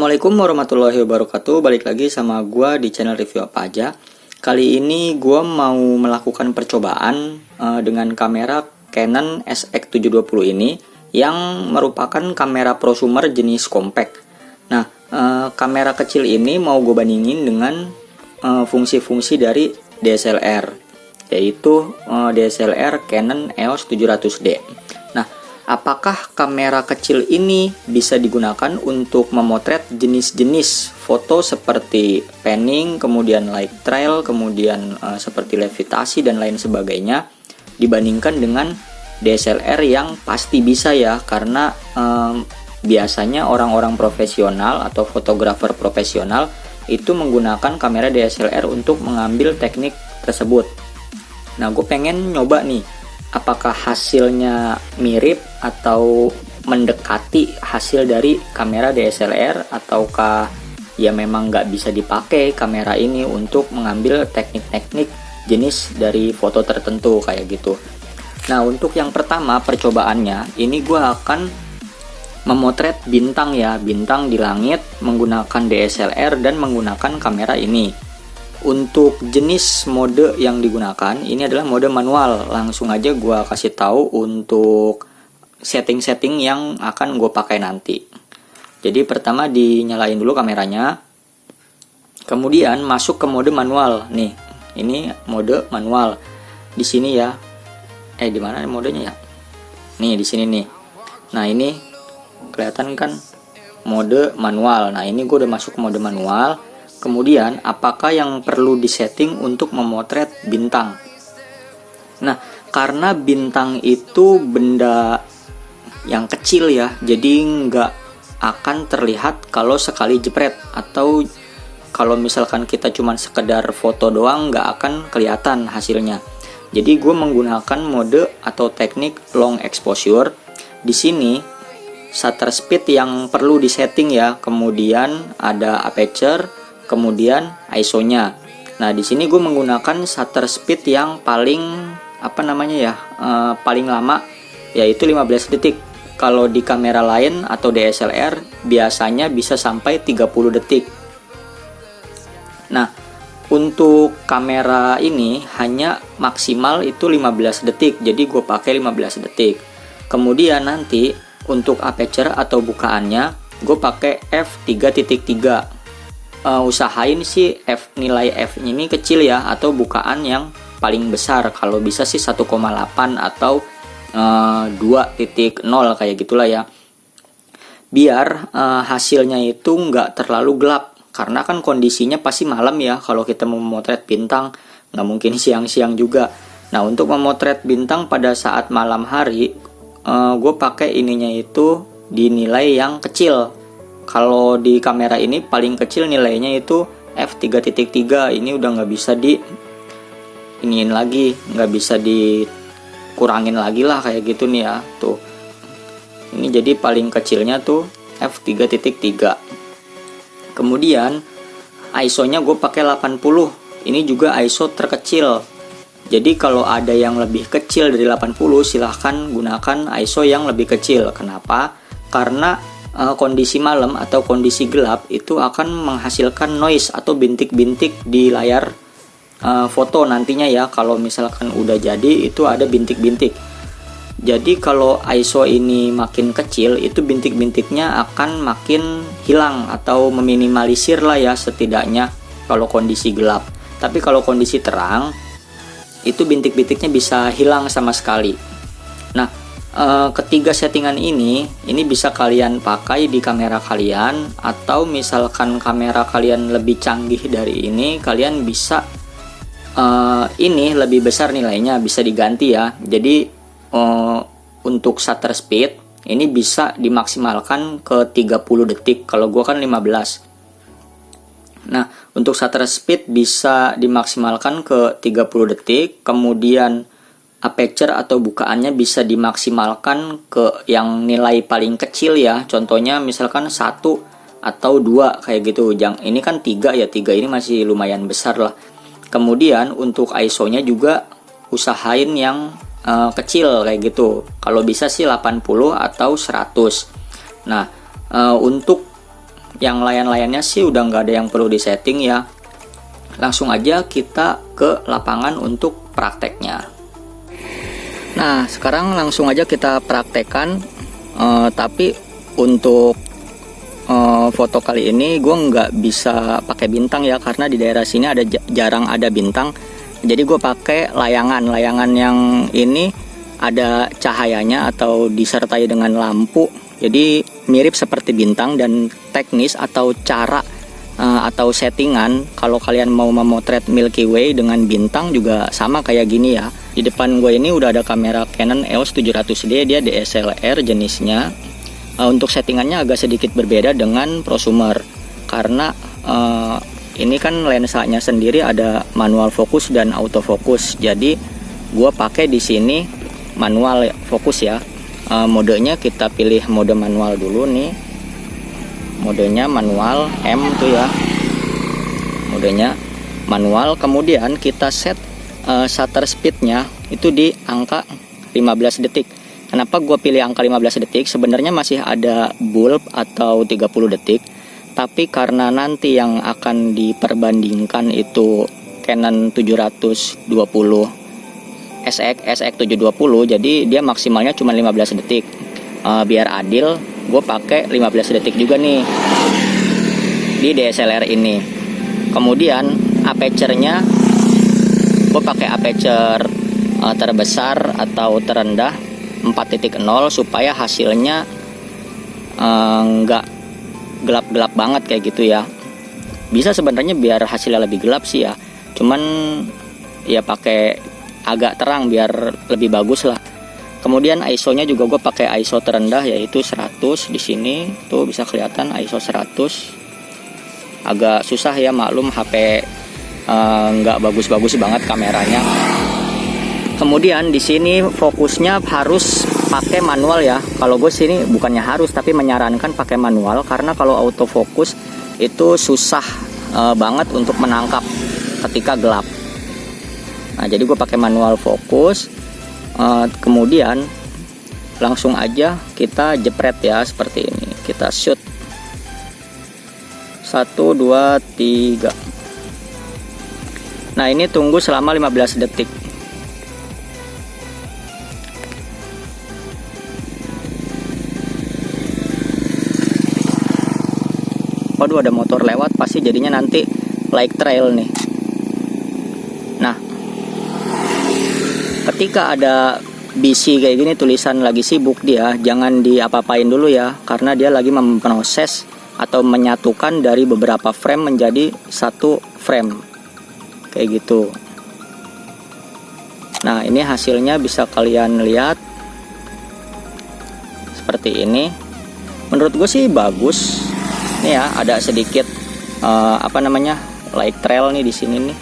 Assalamualaikum warahmatullahi wabarakatuh. Balik lagi sama gua di channel review apa aja. Kali ini gua mau melakukan percobaan dengan kamera Canon SX720 ini yang merupakan kamera prosumer jenis compact. Nah, kamera kecil ini mau gue bandingin dengan fungsi-fungsi dari DSLR, yaitu DSLR Canon EOS 700D. Nah, apakah kamera kecil ini bisa digunakan untuk memotret jenis-jenis foto seperti panning, kemudian light trail, kemudian seperti levitasi dan lain sebagainya dibandingkan dengan DSLR yang pasti bisa ya, karena biasanya orang-orang profesional atau fotografer profesional itu menggunakan kamera DSLR untuk mengambil teknik tersebut. Nah, gue pengen nyoba nih, apakah hasilnya mirip atau mendekati hasil dari kamera DSLR, ataukah ya memang nggak bisa dipakai kamera ini untuk mengambil teknik-teknik jenis dari foto tertentu kayak gitu. Nah, untuk yang pertama percobaannya ini gue akan memotret bintang ya, bintang di langit menggunakan DSLR dan menggunakan kamera ini. Untuk jenis mode yang digunakan ini adalah mode manual. Langsung aja gue kasih tahu untuk setting-setting yang akan gue pakai nanti. Jadi pertama dinyalain dulu kameranya, kemudian masuk ke mode manual. Nih, ini mode manual. Di sini ya. Di mana modenya ya? Nih di sini nih. Nah, ini kelihatan kan mode manual. Nah, ini gue udah masuk ke mode manual. Kemudian apakah yang perlu disetting untuk memotret bintang? Nah, karena bintang itu benda yang kecil ya, jadi nggak akan terlihat kalau sekali jepret, atau kalau misalkan kita cuma sekedar foto doang nggak akan kelihatan hasilnya. Jadi gue menggunakan mode atau teknik long exposure. Di sini shutter speed yang perlu disetting ya, kemudian ada aperture, kemudian ISO-nya. Nah, di sini gue menggunakan shutter speed yang paling paling lama, yaitu 15 detik. Kalau di kamera lain atau DSLR biasanya bisa sampai 30 detik. Nah, untuk kamera ini hanya maksimal itu 15 detik, jadi gue pakai 15 detik. Kemudian nanti untuk aperture atau bukaannya gue pakai f3.3. Usahain sih nilai f ini kecil ya, atau bukaan yang paling besar. Kalau bisa sih 1,8 atau 2.0 kayak gitulah ya, biar hasilnya itu nggak terlalu gelap, karena kan kondisinya pasti malam ya. Kalau kita mau memotret bintang nggak mungkin siang-siang juga. Nah, untuk memotret bintang pada saat malam hari gue pakai ininya itu di nilai yang kecil. Kalau di kamera ini paling kecil nilainya itu f3.3. Ini udah nggak bisa iniin lagi, nggak bisa dikurangin lagi lah kayak gitu nih ya. Tuh, ini jadi paling kecilnya tuh f3.3. Kemudian ISO-nya gue pakai 80. Ini juga ISO terkecil. Jadi kalau ada yang lebih kecil dari 80, silahkan gunakan ISO yang lebih kecil. Kenapa? Karena kondisi malam atau kondisi gelap itu akan menghasilkan noise atau bintik-bintik di layar foto nantinya ya. Kalau misalkan udah jadi itu ada bintik-bintik. Jadi kalau ISO ini makin kecil, itu bintik-bintiknya akan makin hilang atau meminimalisir lah ya, setidaknya kalau kondisi gelap. Tapi kalau kondisi terang, itu bintik-bintiknya bisa hilang sama sekali. Nah, ketiga settingan ini bisa kalian pakai di kamera kalian, atau misalkan kamera kalian lebih canggih dari ini, kalian bisa ini lebih besar nilainya, bisa diganti ya. Jadi untuk shutter speed ini bisa dimaksimalkan ke 30 detik. Kalau gua kan 15. Nah, untuk shutter speed bisa dimaksimalkan ke 30 detik. Kemudian aperture atau bukaannya bisa dimaksimalkan ke yang nilai paling kecil ya. Contohnya misalkan 1 atau 2 kayak gitu. Ini kan 3 ya, 3 ini masih lumayan besar lah. Kemudian untuk ISO-nya juga usahain yang kecil kayak gitu. Kalau bisa sih 80 atau 100. Nah, untuk Yang layan-layannya sih udah nggak ada yang perlu disetting ya. Langsung aja kita ke lapangan untuk prakteknya. Nah, sekarang langsung aja kita praktekkan. Tapi untuk foto kali ini gue nggak bisa pakai bintang ya, karena di daerah sini jarang ada bintang. Jadi gue pakai layangan yang ini ada cahayanya atau disertai dengan lampu. Jadi mirip seperti bintang, dan teknis atau cara atau settingan kalau kalian mau memotret Milky Way dengan bintang juga sama kayak gini ya. Di depan gue ini udah ada kamera Canon EOS 700D, dia DSLR jenisnya. Untuk settingannya agak sedikit berbeda dengan prosumer, karena ini kan lensanya sendiri ada manual fokus dan autofocus. Jadi gue pakai di sini manual fokus ya. Modenya kita pilih mode manual dulu nih. Modenya manual M tuh ya. Modenya manual, kemudian kita set shutter speednya itu di angka 15 detik. Kenapa gue pilih angka 15 detik? Sebenarnya masih ada bulb atau 30 detik, tapi karena nanti yang akan diperbandingkan itu Canon 720 SX 720, jadi dia maksimalnya cuma 15 detik. Biar adil, gue pakai 15 detik juga nih di DSLR ini. Kemudian aperture-nya gue pakai aperture terbesar atau terendah 4.0 supaya hasilnya nggak gelap-gelap banget kayak gitu ya. Bisa sebenarnya biar hasilnya lebih gelap sih ya, cuman ya pakai agak terang biar lebih bagus lah. Kemudian ISO-nya juga gue pakai ISO terendah yaitu 100. Di sini tuh bisa kelihatan ISO 100. Agak susah ya, maklum HP nggak bagus-bagus banget kameranya. Kemudian di sini fokusnya harus pakai manual ya. Kalau gue sini bukannya harus, tapi menyarankan pakai manual, karena kalau autofocus itu susah banget untuk menangkap ketika gelap. Nah, jadi gue pakai manual fokus. Kemudian langsung aja kita jepret ya seperti ini. Kita shoot 1, 2, 3. Nah, ini tunggu selama 15 detik. Waduh, ada motor lewat, pasti jadinya nanti like trail nih. Nah, ketika ada busy kayak gini, tulisan lagi sibuk, dia jangan diapa-apain dulu ya, karena dia lagi memproses atau menyatukan dari beberapa frame menjadi satu frame kayak gitu. Nah, ini hasilnya bisa kalian lihat seperti ini. Menurut gue sih bagus. Nih ya, ada sedikit light trail nih di sini nih.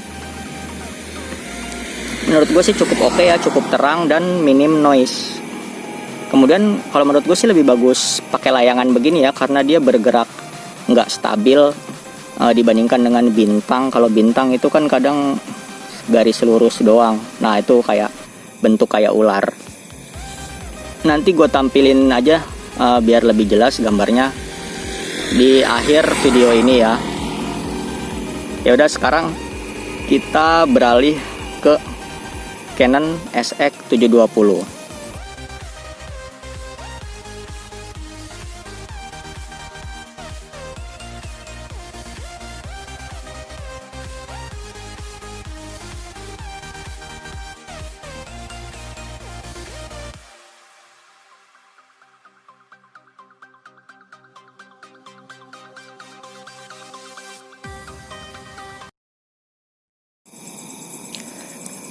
Menurut gue sih cukup oke ya, cukup terang dan minim noise. Kemudian kalau menurut gue sih lebih bagus pakai layangan begini ya, karena dia bergerak nggak stabil dibandingkan dengan bintang. Kalau bintang itu kan kadang garis lurus doang. Nah, itu kayak bentuk kayak ular. Nanti gue tampilin aja biar lebih jelas gambarnya di akhir video ini ya. Ya udah, sekarang kita beralih ke Canon SX 720.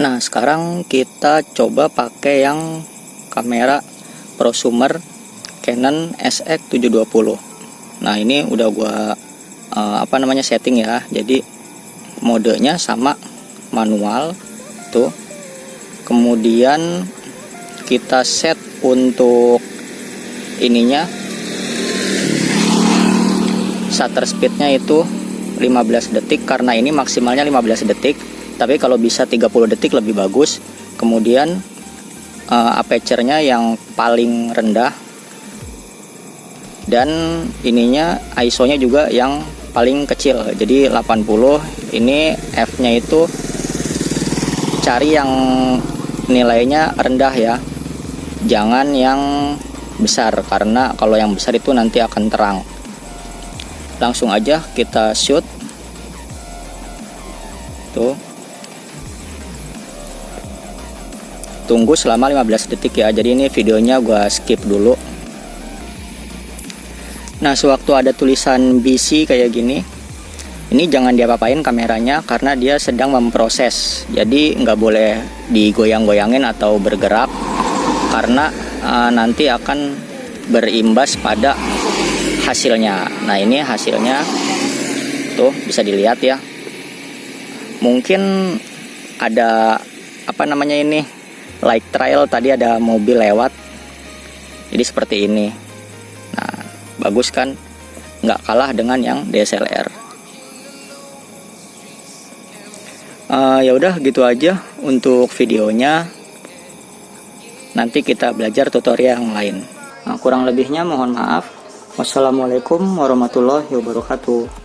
Nah, sekarang kita coba pakai yang kamera prosumer Canon SX 720. Nah, ini udah gua setting ya. Jadi modenya sama manual tuh. Kemudian kita set untuk ininya, shutter speednya itu 15 detik, karena ini maksimalnya 15 detik. Tapi kalau bisa 30 detik lebih bagus. Kemudian aperture-nya yang paling rendah dan ininya ISO-nya juga yang paling kecil, jadi 80. Ini f-nya itu cari yang nilainya rendah ya, jangan yang besar, karena kalau yang besar itu nanti akan terang. Langsung aja kita shoot tuh, tunggu selama 15 detik ya. Jadi ini videonya gua skip dulu. Nah, sewaktu ada tulisan BC kayak gini, ini jangan diapa-apain kameranya karena dia sedang memproses. Jadi nggak boleh digoyang-goyangin atau bergerak karena nanti akan berimbas pada hasilnya. Nah, ini hasilnya tuh bisa dilihat ya. Mungkin ada apa namanya ini, light trail, tadi ada mobil lewat. Jadi seperti ini. Nah, bagus kan? Nggak kalah dengan yang DSLR. Ya udah gitu aja untuk videonya. Nanti kita belajar tutorial yang lain. Nah, kurang lebihnya mohon maaf. Wassalamualaikum warahmatullahi wabarakatuh.